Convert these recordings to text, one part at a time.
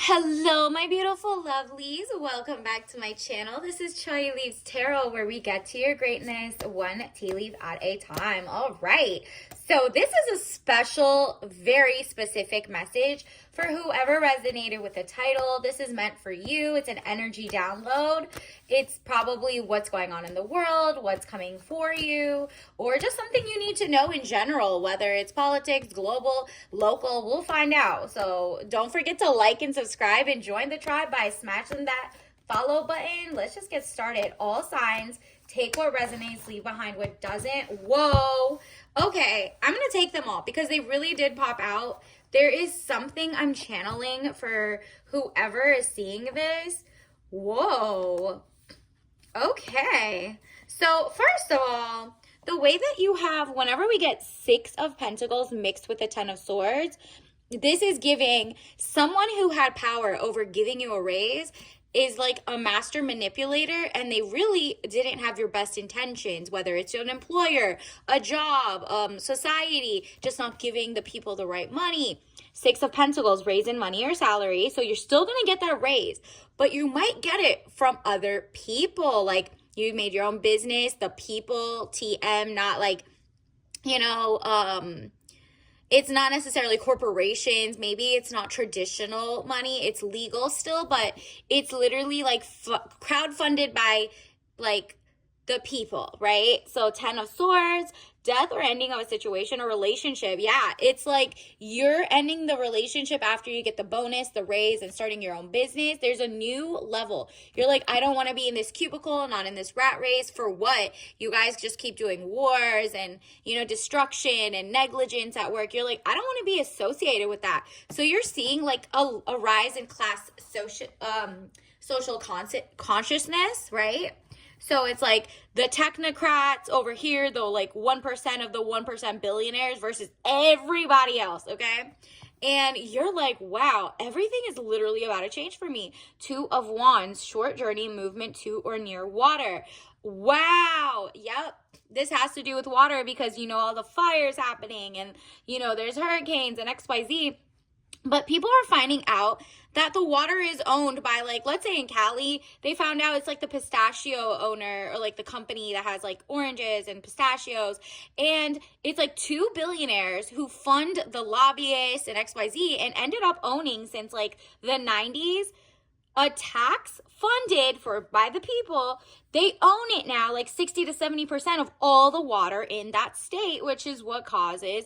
Hello, my beautiful lovelies. Welcome back to my channel. This is Choi Leaves Tarot, where we get to your greatness one tea leaf at a time. All right. So this is a special, very specific message for whoever resonated with the title. This is meant for you. It's an energy download. It's probably what's going on in the world, what's coming for you, or just something you need to know in general, whether it's politics, global, local, we'll find out. So don't forget to like and subscribe and join the tribe by smashing that follow button. Let's just get started. All signs, take what resonates, leave behind what doesn't. Whoa. Okay, I'm going to take them all because they really did pop out. There is something I'm channeling for whoever is seeing this. Whoa. Okay. So first of all, the way that you have, whenever we get Six of Pentacles mixed with the Ten of Swords, this is giving someone who had power over giving you a raise is like a master manipulator, and they really didn't have your best intentions, whether it's an employer, a job, society, just not giving the people the right money. Six of Pentacles, raise in money or salary. So you're still going to get that raise, but you might get it from other people. Like you made your own business, the people, TM, not like, it's not necessarily corporations. Maybe it's not traditional money. It's legal still, but it's literally like crowdfunded by like the people, right? So 10 of Swords, death or ending of a situation or relationship. Yeah, it's like you're ending the relationship after you get the bonus, the raise, and starting your own business. There's a new level. You're like, I don't want to be in this cubicle, not in this rat race. For what? You guys just keep doing wars and, destruction and negligence at work. You're like, I don't want to be associated with that. So you're seeing like a rise in class social consciousness, right? So it's like the technocrats over here, the like 1% of the 1% billionaires versus everybody else, okay? And you're like, wow, everything is literally about to change for me. Two of Wands, short journey, movement to or near water. Wow. Yep. This has to do with water because, all the fires happening and, there's hurricanes and XYZ. But people are finding out that the water is owned by, like, let's say in Cali, they found out it's like the pistachio owner or like the company that has like oranges and pistachios. And it's like two billionaires who fund the lobbyists and XYZ and ended up owning since like the 90s a tax funded by the people. They own it now, like 60 to 70% of all the water in that state, which is what causes,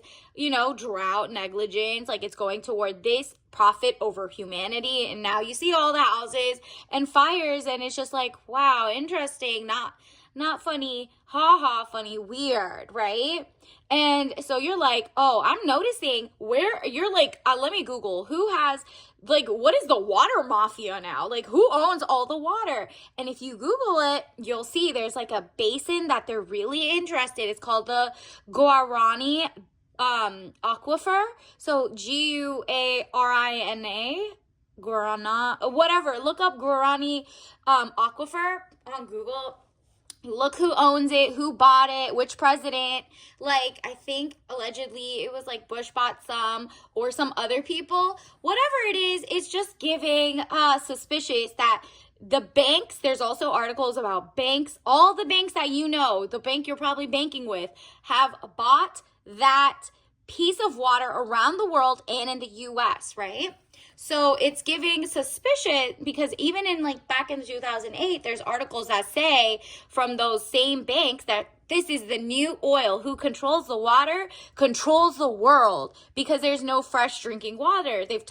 drought, negligence. Like it's going toward this profit over humanity. And now you see all the houses and fires, and it's just like, wow, interesting. Not funny, funny, weird, right? And so you're like, oh, I'm noticing where you're like, let me Google who has, like, what is the water mafia now? Like, who owns all the water? And if you Google it, you'll see there's like a basin that they're really interested. It's called the Guarani Aquifer. So Guarina, Guarana, whatever. Look up Guarani Aquifer on Google. Look who owns it, who bought it, which president. Like, I think allegedly it was like Bush bought some or some other people. Whatever it is, it's just giving suspicious that the banks, there's also articles about banks, all the banks that the bank you're probably banking with, have bought that piece of water around the world and in the US, right? So it's giving suspicion because even in like back in 2008, there's articles that say from those same banks that this is the new oil. Who controls the water controls the world because there's no fresh drinking water. They've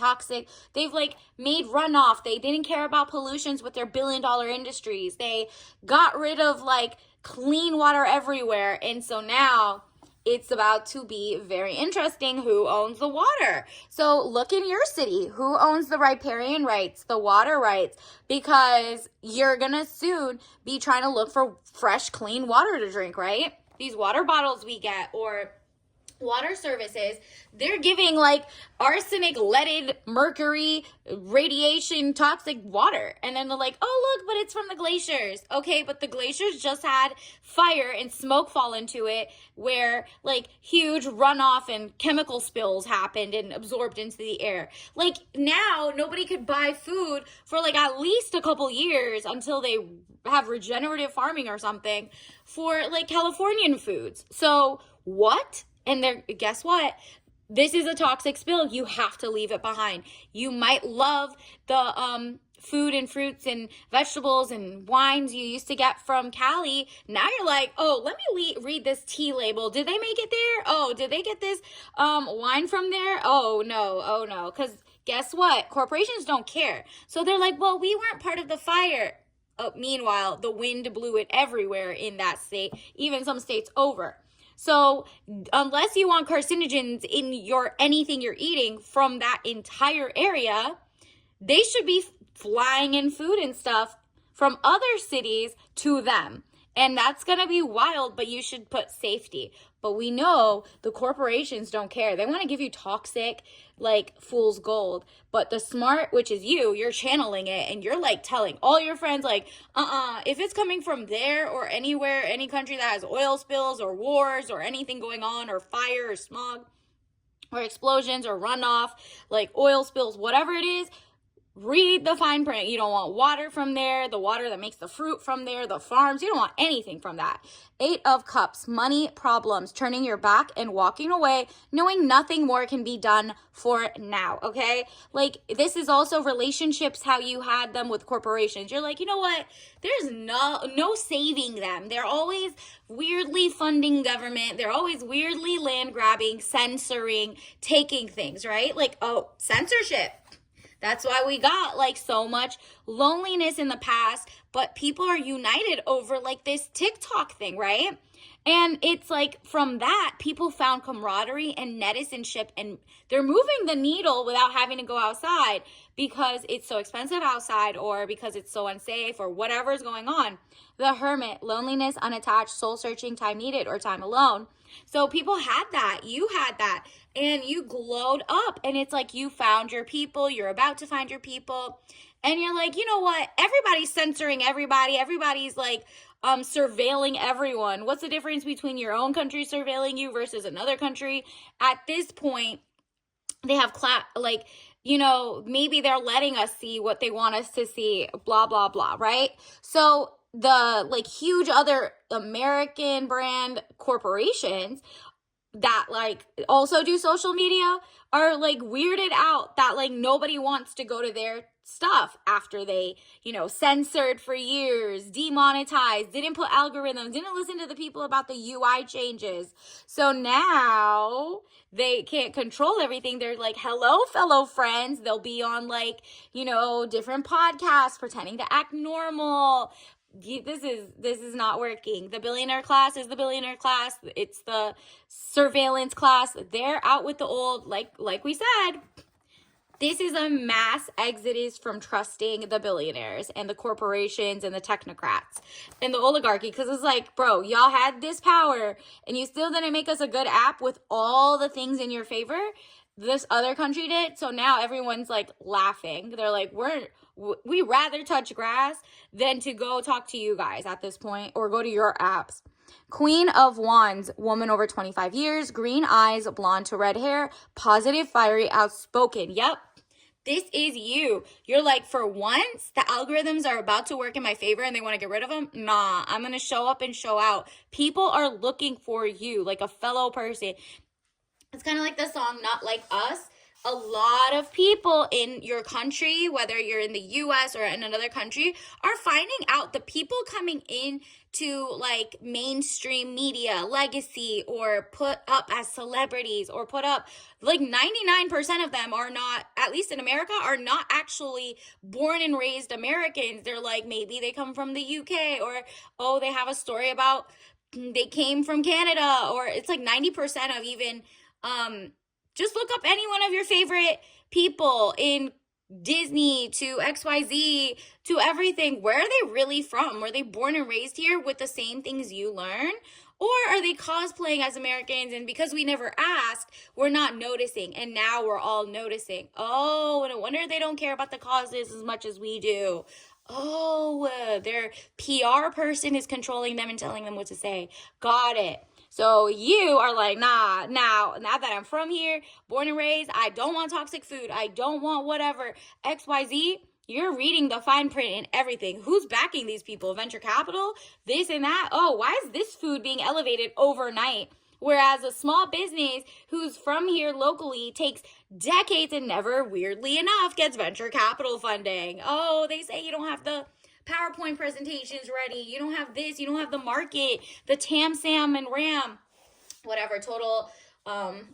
like made runoff. They didn't care about pollutions with their billion-dollar industries. They got rid of like clean water everywhere. And so now it's about to be very interesting who owns the water. So look in your city, who owns the riparian rights, the water rights, because you're going to soon be trying to look for fresh, clean water to drink, right? These water bottles we get, or water services, they're giving like arsenic, leaded, mercury, radiation, toxic water. And then they're like, oh, look, but it's from the glaciers. Okay, but the glaciers just had fire and smoke fall into it where like huge runoff and chemical spills happened and absorbed into the air. Like now, nobody could buy food for like at least a couple years until they have regenerative farming or something for like Californian foods. So what? And guess what? This is a toxic spill. You have to leave it behind. You might love the food and fruits and vegetables and wines you used to get from Cali. Now you're like, oh, let me read this tea label. Did they make it there? Oh, did they get this wine from there? Oh no. Because guess what? Corporations don't care. So they're like, well, we weren't part of the fire. Meanwhile, the wind blew it everywhere in that state, even some states over. So unless you want carcinogens in anything you're eating from that entire area, they should be flying in food and stuff from other cities to them. And that's going to be wild, but you should put safety. But we know the corporations don't care. They want to give you toxic, like fool's gold. But the smart, which is you're channeling it and you're like telling all your friends like, if it's coming from there or anywhere, any country that has oil spills or wars or anything going on or fire or smog or explosions or runoff, like oil spills, whatever it is, read the fine print. You don't want water from there, the water that makes the fruit from there, the farms. You don't want anything from that. 8 of Cups, money problems, turning your back and walking away, knowing nothing more can be done for now, okay? Like, this is also relationships, how you had them with corporations. You're like, you know what? There's no saving them. They're always weirdly funding government. They're always weirdly land grabbing, censoring, taking things, right? Like, oh, censorship. That's why we got like so much loneliness in the past, but people are united over like this TikTok thing, right? And it's like from that, people found camaraderie and netizenship, and they're moving the needle without having to go outside because it's so expensive outside or because it's so unsafe or whatever's going on. The Hermit, loneliness, unattached, soul searching, time needed, or time alone. So people had that. You had that. And you glowed up. And it's like you found your people. You're about to find your people. And you're like, you know what? Everybody's censoring everybody. Everybody's like surveilling everyone. What's the difference between your own country surveilling you versus another country? At this point, they have maybe they're letting us see what they want us to see, blah, blah, blah, right? So the like huge other American brand corporations that like also do social media are like weirded out that like nobody wants to go to their stuff after they, censored for years, demonetized, didn't put algorithms, didn't listen to the people about the UI changes. So now they can't control everything. They're like, hello, fellow friends. They'll be on like, different podcasts pretending to act normal. This is not working. The billionaire class is the billionaire class. It's the surveillance class. They're out with the old, like we said. This is a mass exodus from trusting the billionaires and the corporations and the technocrats and the oligarchy. Because it's like, bro, y'all had this power and you still didn't make us a good app with all the things in your favor. This other country did. So now everyone's like laughing. They're like, we rather touch grass than to go talk to you guys at this point or go to your apps. Queen of Wands, woman over 25 years, green eyes, blonde to red hair, positive, fiery, outspoken. Yep. This is you. You're like, for once, the algorithms are about to work in my favor and they want to get rid of them. Nah, I'm going to show up and show out. People are looking for you like a fellow person. It's kind of like the song, Not Like Us. A lot of people in your country, whether you're in the US or in another country, are finding out the people coming in to like mainstream media, legacy, or put up as celebrities, or put up like 99% of them are not, at least in America, are not actually born and raised Americans. They're like, maybe they come from the UK, or, oh, they have a story about they came from Canada, or it's like 90% of even, just look up any one of your favorite people in Disney to XYZ to everything. Where are they really from? Were they born and raised here with the same things you learn? Or are they cosplaying as Americans, and because we never asked, we're not noticing, and now we're all noticing? Oh, no wonder they don't care about the causes as much as we do. Oh, their PR person is controlling them and telling them what to say. Got it. So you are like, nah, now that I'm from here, born and raised, I don't want toxic food. I don't want whatever, XYZ. You're reading the fine print and everything. Who's backing these people? Venture capital? This and that? Oh, why is this food being elevated overnight? Whereas a small business who's from here locally takes decades and never, weirdly enough, gets venture capital funding. Oh, they say you don't have the PowerPoint presentations ready. You don't have this. You don't have the market, the TAM, SAM, and RAM, whatever, total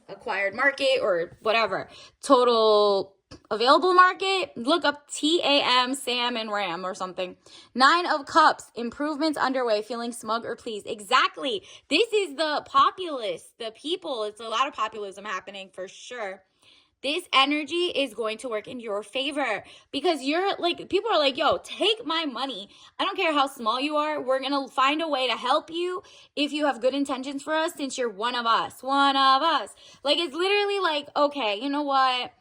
acquired market or whatever, total available market. Look up TAM, SAM, and RAM or something. 9 of Cups, improvements underway, feeling smug or pleased. Exactly. This is the populace, the people. It's a lot of populism happening for sure. This energy is going to work in your favor because you're like, people are like, yo, take my money. I don't care how small you are. We're going to find a way to help you if you have good intentions for us, since you're one of us. Like, it's literally like, okay, you know what?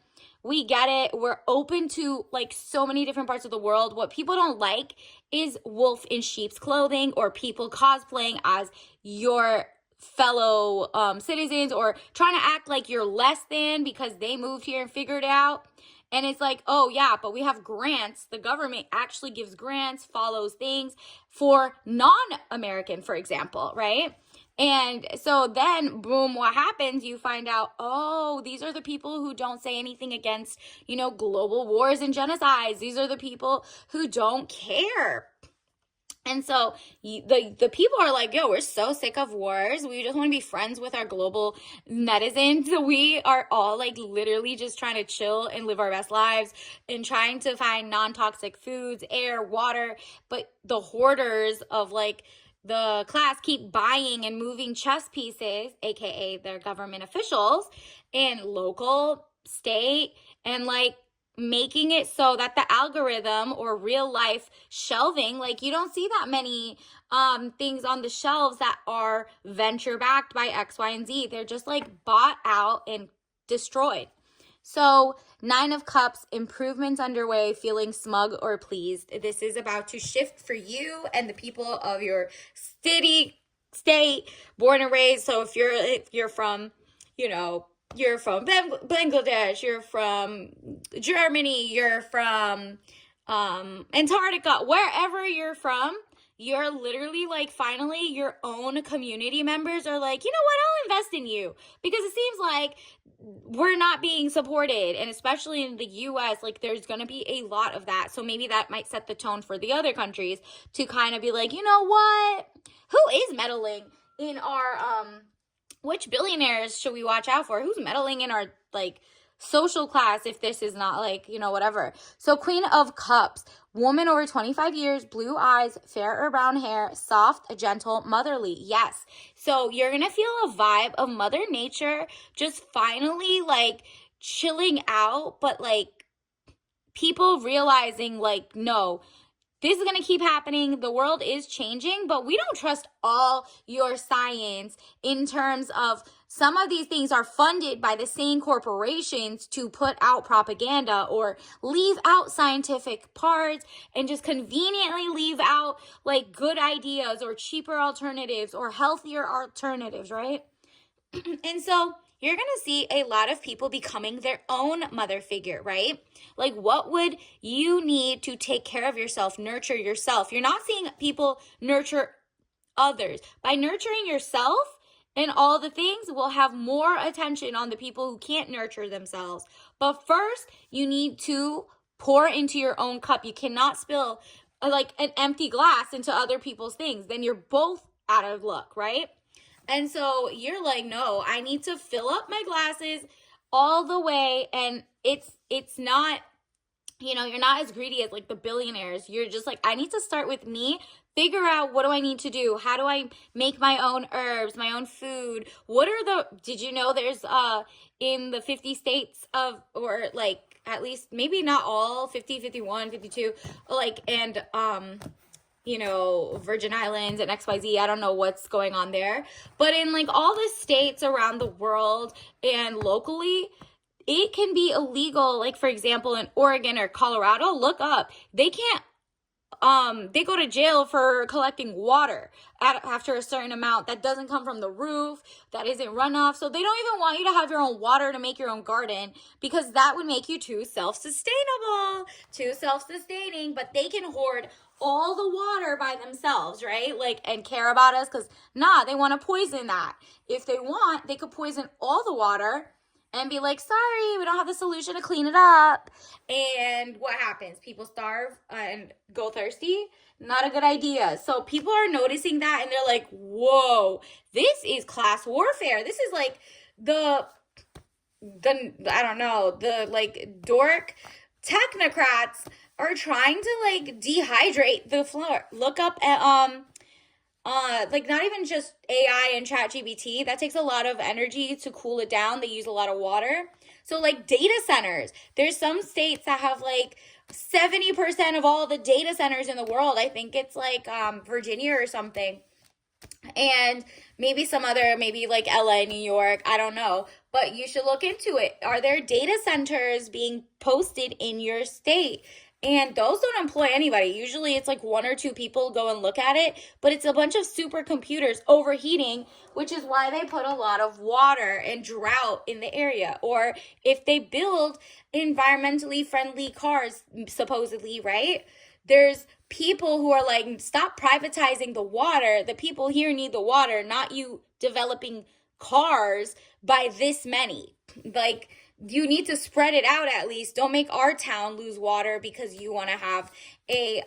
We get it. We're open to like so many different parts of the world. What people don't like is wolf in sheep's clothing or people cosplaying as your fellow citizens, or trying to act like you're less than because they moved here and figured it out. And it's like, oh yeah, but we have grants. The government actually gives grants, follows things for non-American, for example, right? And so then, boom, what happens? You find out, oh, these are the people who don't say anything against, global wars and genocides. These are the people who don't care. And so the people are like, yo, we're so sick of wars. We just want to be friends with our global netizens. We are all like literally just trying to chill and live our best lives and trying to find non-toxic foods, air, water. But the hoarders of like the class keep buying and moving chess pieces, aka their government officials, and local, state, and like making it so that the algorithm or real life shelving, like you don't see that many things on the shelves that are venture backed by X, Y, and Z. They're just like bought out and destroyed. So 9 of Cups, improvements underway, feeling smug or pleased. This is about to shift for you and the people of your city, state, born and raised. So if you're from, you're from Bangladesh, you're from Germany, you're from Antarctica, wherever you're from, you're literally like, finally, your own community members are like, you know what, I'll invest in you. Because it seems like we're not being supported. And especially in the US, like there's going to be a lot of that. So maybe that might set the tone for the other countries to kind of be like, you know what, who is meddling in our, which billionaires should we watch out for? Who's meddling in our like social class if this is not like, whatever. So Queen of Cups, woman over 25 years, blue eyes, fair or brown hair, soft, gentle, motherly. Yes. So you're going to feel a vibe of Mother Nature just finally like chilling out, but like people realizing like, no, this is going to keep happening. The world is changing, but we don't trust all your science in terms of some of these things are funded by the same corporations to put out propaganda or leave out scientific parts and just conveniently leave out like good ideas or cheaper alternatives or healthier alternatives, right? And so you're going to see a lot of people becoming their own mother figure, right? Like, what would you need to take care of yourself, nurture yourself? You're not seeing people nurture others. By nurturing yourself and all the things, we'll have more attention on the people who can't nurture themselves. But first, you need to pour into your own cup. You cannot spill like an empty glass into other people's things. Then you're both out of luck, right? And so you're like, no, I need to fill up my glasses all the way. And it's not, you're not as greedy as like the billionaires. You're just like, I need to start with me, figure out what do I need to do? How do I make my own herbs, my own food? Did you know there's in the 50 states or like at least maybe not all, 50, 51, 52, like, and Virgin Islands and XYZ. I don't know what's going on there. But in like all the states around the world and locally, it can be illegal. Like, for example, in Oregon or Colorado, look up. They go to jail for collecting water after a certain amount that doesn't come from the roof, that isn't runoff. So they don't even want you to have your own water to make your own garden, because that would make you too self-sustaining, but they can hoard all the water by themselves, right? Like, and care about us, because they want to poison that. If they want, they could poison all the water and be like, sorry, we don't have the solution to clean it up. And what happens? People starve and go thirsty. Not a good idea. So people are noticing that, and they're like, whoa, this is class warfare. This is like the like dork technocrats are trying to like dehydrate the floor. Look up at like not even just AI and ChatGPT. That takes a lot of energy to cool it down. They use a lot of water. So like data centers, there's some states that have like 70% of all the data centers in the world. I think it's like Virginia or something. And maybe some other, maybe like LA, New York, I don't know. But you should look into it. Are there data centers being posted in your state? And those don't employ anybody. Usually it's like one or two people go and look at it, but it's a bunch of supercomputers overheating, which is why they put a lot of water and drought in the area. Or if they build environmentally friendly cars, supposedly, right? There's people who are like, stop privatizing the water. The people here need the water, not you developing cars by this many. Like, you need to spread it out at least. Don't make our town lose water because you want to have a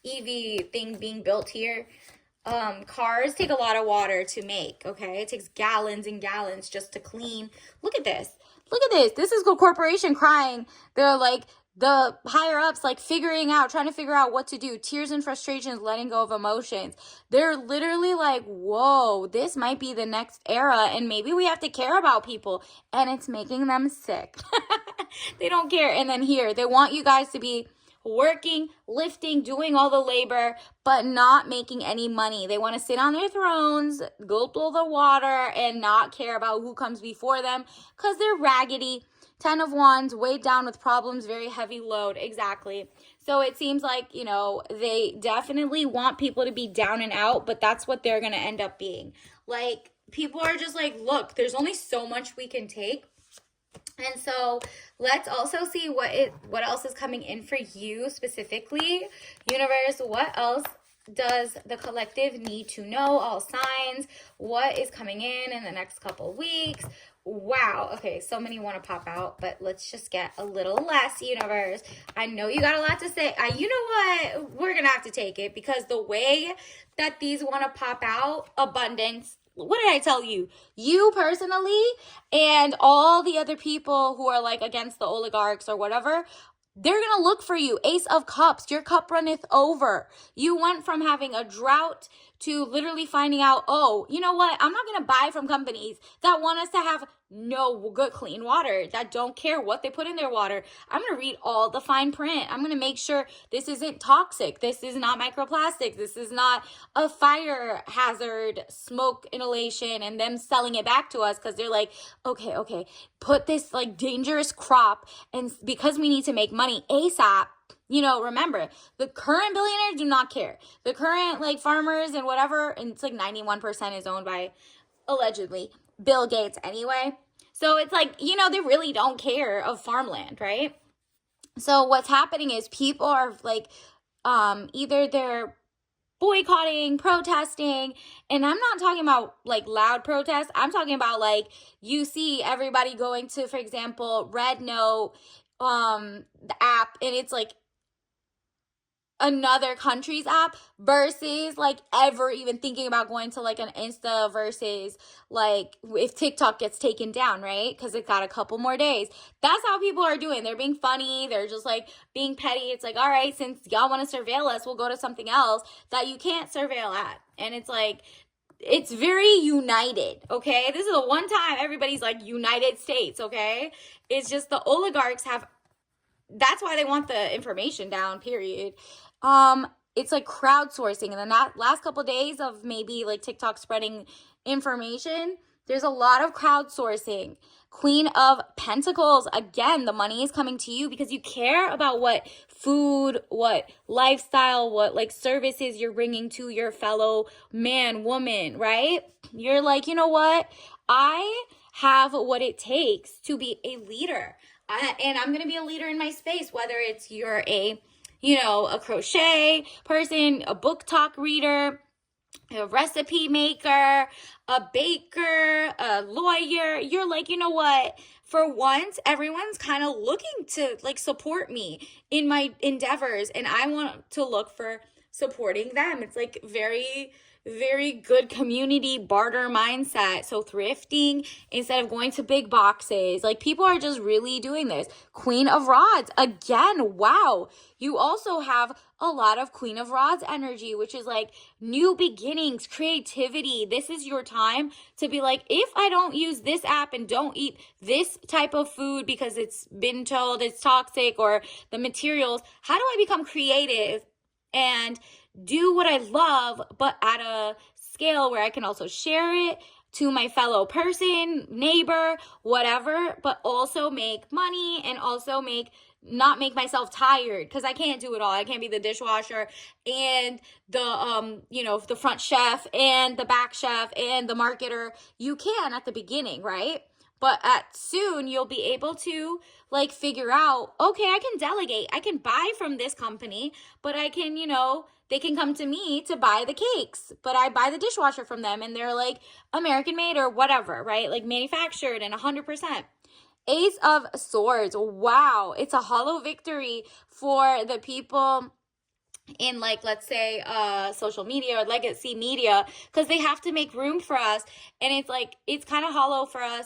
EV thing being built here. Cars take a lot of water to make, okay? It takes gallons and gallons just to clean. Look at this. Look at this. This is a corporation crying. They're like, the higher ups like trying to figure out what to do. Tears and frustrations, letting go of emotions. They're literally like, whoa, this might be the next era, and maybe we have to care about people, and it's making them sick. They don't care. And then here, they want you guys to be working, lifting, doing all the labor, but not making any money. They want to sit on their thrones, gulp all the water, and not care about who comes before them, because they're raggedy. 10 of Wands, weighed down with problems, very heavy load. Exactly. So it seems like, they definitely want people to be down and out, but that's what they're going to end up being. Like, people are just like, look, there's only so much we can take. And so let's also see what else is coming in for you specifically. Universe, what else does the collective need to know? All signs. What is coming in the next couple weeks? Wow. Okay, so many want to pop out, but let's just get a little less, universe. I know you got a lot to say. You know what? We're going to have to take it, because the way that these want to pop out, abundance. What did I tell you? You personally and all the other people who are like against the oligarchs or whatever, they're going to look for you. Ace of Cups, your cup runneth over. You went from having a drought to literally finding out, oh, you know what? I'm not going to buy from companies that want us to have no good clean water, that don't care what they put in their water. I'm going to read all the fine print. I'm going to make sure this isn't toxic. This is not microplastics. This is not a fire hazard, smoke inhalation, and them selling it back to us because they're like, okay, put this like dangerous crop, and because we need to make money ASAP. Remember, the current billionaires do not care. The current like farmers and whatever, and it's like 91% is owned by, allegedly, Bill Gates anyway. So it's like, they really don't care of farmland, right? So what's happening is people are like, either they're boycotting, protesting, and I'm not talking about like loud protests. I'm talking about like, you see everybody going to, for example, Red Note, the app, and it's like another country's app, versus like ever even thinking about going to like an Insta, versus like if TikTok gets taken down, right? Because it got a couple more days. That's how people are doing. They're being funny. They're just like being petty. It's like, all right, since y'all want to surveil us, we'll go to something else that you can't surveil at. And it's like, it's very united, okay? This is the one time everybody's like United States, okay? It's just the oligarchs have, that's why they want the information down, period. it's like crowdsourcing. And the last couple of days of maybe like TikTok spreading information, there's a lot of crowdsourcing. Queen of Pentacles, again, the money is coming to you because you care about what food, what lifestyle, what like services you're bringing to your fellow man, woman, right? You're like, you know what? I have what it takes to be a leader. And I'm going to be a leader in my space, whether it's you're a, a crochet person, a book talk reader, a recipe maker, a baker, a lawyer. You're like, you know what? For once, everyone's kind of looking to like support me in my endeavors, and I want to look for supporting them. It's like very, very good community barter mindset. So thrifting instead of going to big boxes. Like people are just really doing this. Queen of Rods. Again, wow. You also have a lot of Queen of Rods energy, which is like new beginnings, creativity. This is your time to be like, if I don't use this app and don't eat this type of food because it's been told it's toxic or the materials, how do I become creative and do what I love, but at a scale where I can also share it to my fellow person, neighbor, whatever, but also make money and also not make myself tired, because I can't do it all. I can't be the dishwasher and the front chef and the back chef and the marketer. You can at the beginning, right? But soon you'll be able to like figure out, okay, I can delegate. I can buy from this company, but I can, they can come to me to buy the cakes, but I buy the dishwasher from them and they're like American made or whatever, right? Like manufactured and 100%. Ace of Swords. Wow. It's a hollow victory for the people in like, let's say, social media or legacy media, because they have to make room for us. And it's like, it's kind of hollow for us.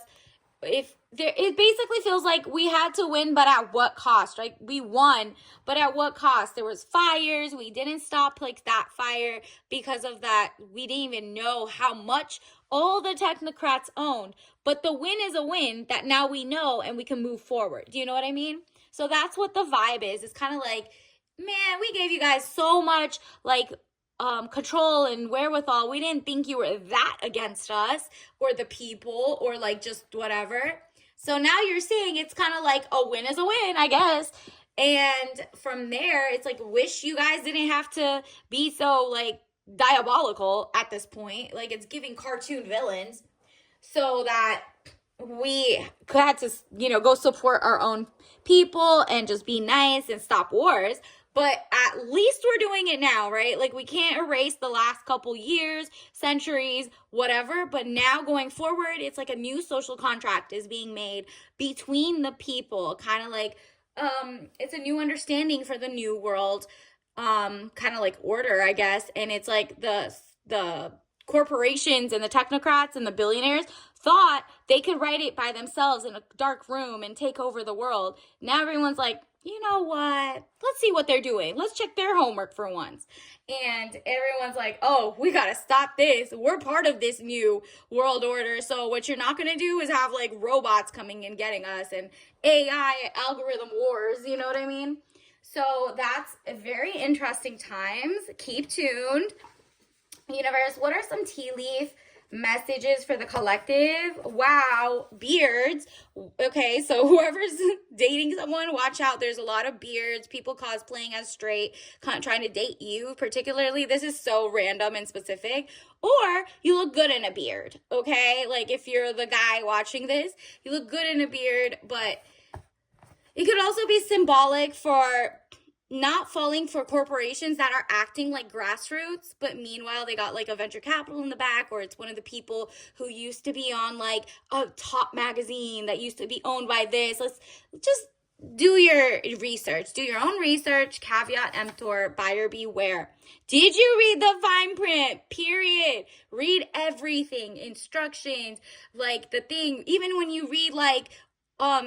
It basically feels like we had to win, but at what cost, right? We won, but at what cost? There was fires. We didn't stop like that fire. Because of that, we didn't even know how much all the technocrats owned. But the win is a win that now we know and we can move forward. Do you know what I mean? So that's what the vibe is. It's kind of like, man, we gave you guys so much like control and wherewithal. We didn't think you were that against us or the people or like just whatever. So now you're seeing it's kind of like a win is a win, I guess. And from there, it's like, wish you guys didn't have to be so like diabolical at this point. Like it's giving cartoon villains, so that we had to, go support our own people and just be nice and stop wars. But at least we're doing it now, right? Like we can't erase the last couple years, centuries, whatever. But now going forward, it's like a new social contract is being made between the people. Kind of like, it's a new understanding for the new world, kind of like order, I guess. And it's like the corporations and the technocrats and the billionaires thought they could write it by themselves in a dark room and take over the world. Now everyone's like, you know what? Let's see what they're doing. Let's check their homework for once. And everyone's like, oh, we got to stop this. We're part of this new world order. So what you're not going to do is have like robots coming and getting us and AI algorithm wars. You know what I mean? So that's very interesting times. Keep tuned. Universe, what are some tea leaf messages for the collective? Wow, beards. Okay, so whoever's dating someone, watch out. There's a lot of beards, people cosplaying as straight, trying to date you particularly. This is so random and specific. Or you look good in a beard, okay? Like if you're the guy watching this, you look good in a beard, but it could also be symbolic for not falling for corporations that are acting like grassroots, but meanwhile they got like a venture capital in the back, or it's one of the people who used to be on like a top magazine that used to be owned by this. Let's just do your research. Do your own research. Caveat emptor, buyer beware. Did you read the fine print? Period. Read everything. Instructions, like the thing. Even when you read like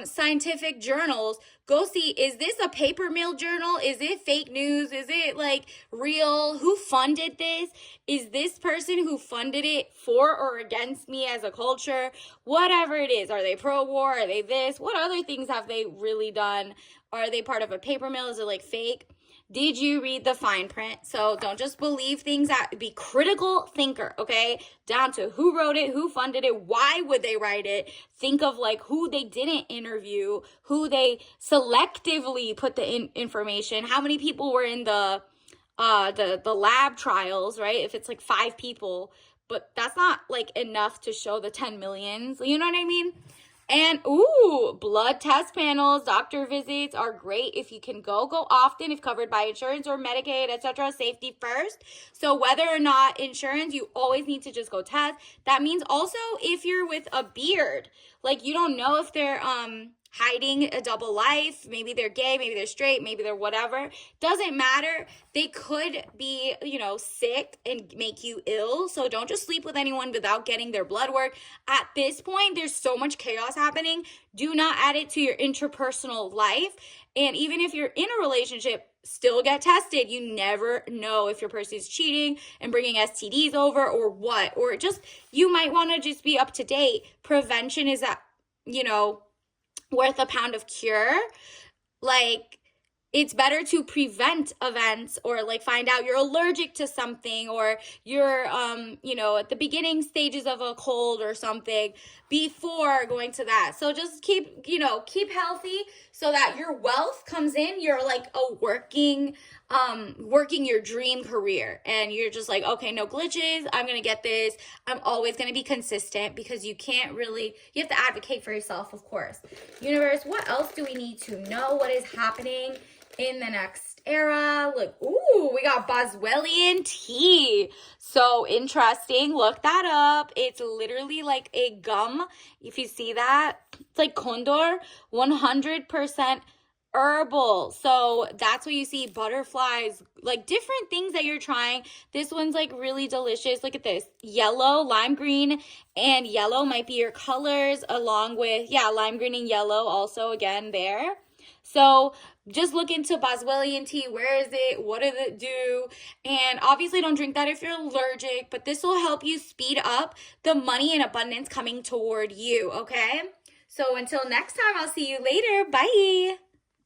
scientific journals, go see, is this a paper mill journal? Is it fake news? Is it like real? Who funded this? Is this person who funded it for or against me as a culture? Whatever it is. Are they pro-war? Are they this? What other things have they really done? Are they part of a paper mill? Is it like fake? Did you read the fine print? So don't just believe things. Be critical thinker, okay? Down to who wrote it, who funded it, why would they write it? Think of like who they didn't interview, who they selectively put the information, how many people were in the lab trials, right? If it's like 5 people, but that's not like enough to show the 10 millions. You know what I mean? And blood test panels, doctor visits are great if you can go often, if covered by insurance or Medicaid, etc. Safety first. So whether or not insurance, you always need to just go test. That means also if you're with a beard, like you don't know if they're hiding a double life, maybe they're gay, maybe they're straight, maybe they're whatever, doesn't matter. They could be, sick and make you ill. So don't just sleep with anyone without getting their blood work. At this point, there's so much chaos happening. Do not add it to your interpersonal life. And even if you're in a relationship, still get tested. You never know if your person is cheating and bringing STDs over or what, or just, you might want to just be up to date. Prevention is that, worth a pound of cure. Like, it's better to prevent events or like find out you're allergic to something or you're, at the beginning stages of a cold or something before going to that. So just keep healthy so that your wealth comes in. You're like a working your dream career and you're just like, okay, no glitches. I'm going to get this. I'm always going to be consistent because you have to advocate for yourself, of course. Universe, what else do we need to know? What is happening in the next era? Look, we got Boswellian tea. So interesting. Look that up. It's literally like a gum. If you see that, it's like Condor, 100% herbal. So that's what you see. Butterflies, like different things that you're trying. This one's like really delicious. Look at this. Yellow, lime green, and yellow might be your colors along with, lime green and yellow also again there. So just look into Boswellian tea. Where is it? What does it do? And obviously don't drink that if you're allergic, but this will help you speed up the money and abundance coming toward you, okay? So until next time, I'll see you later. Bye.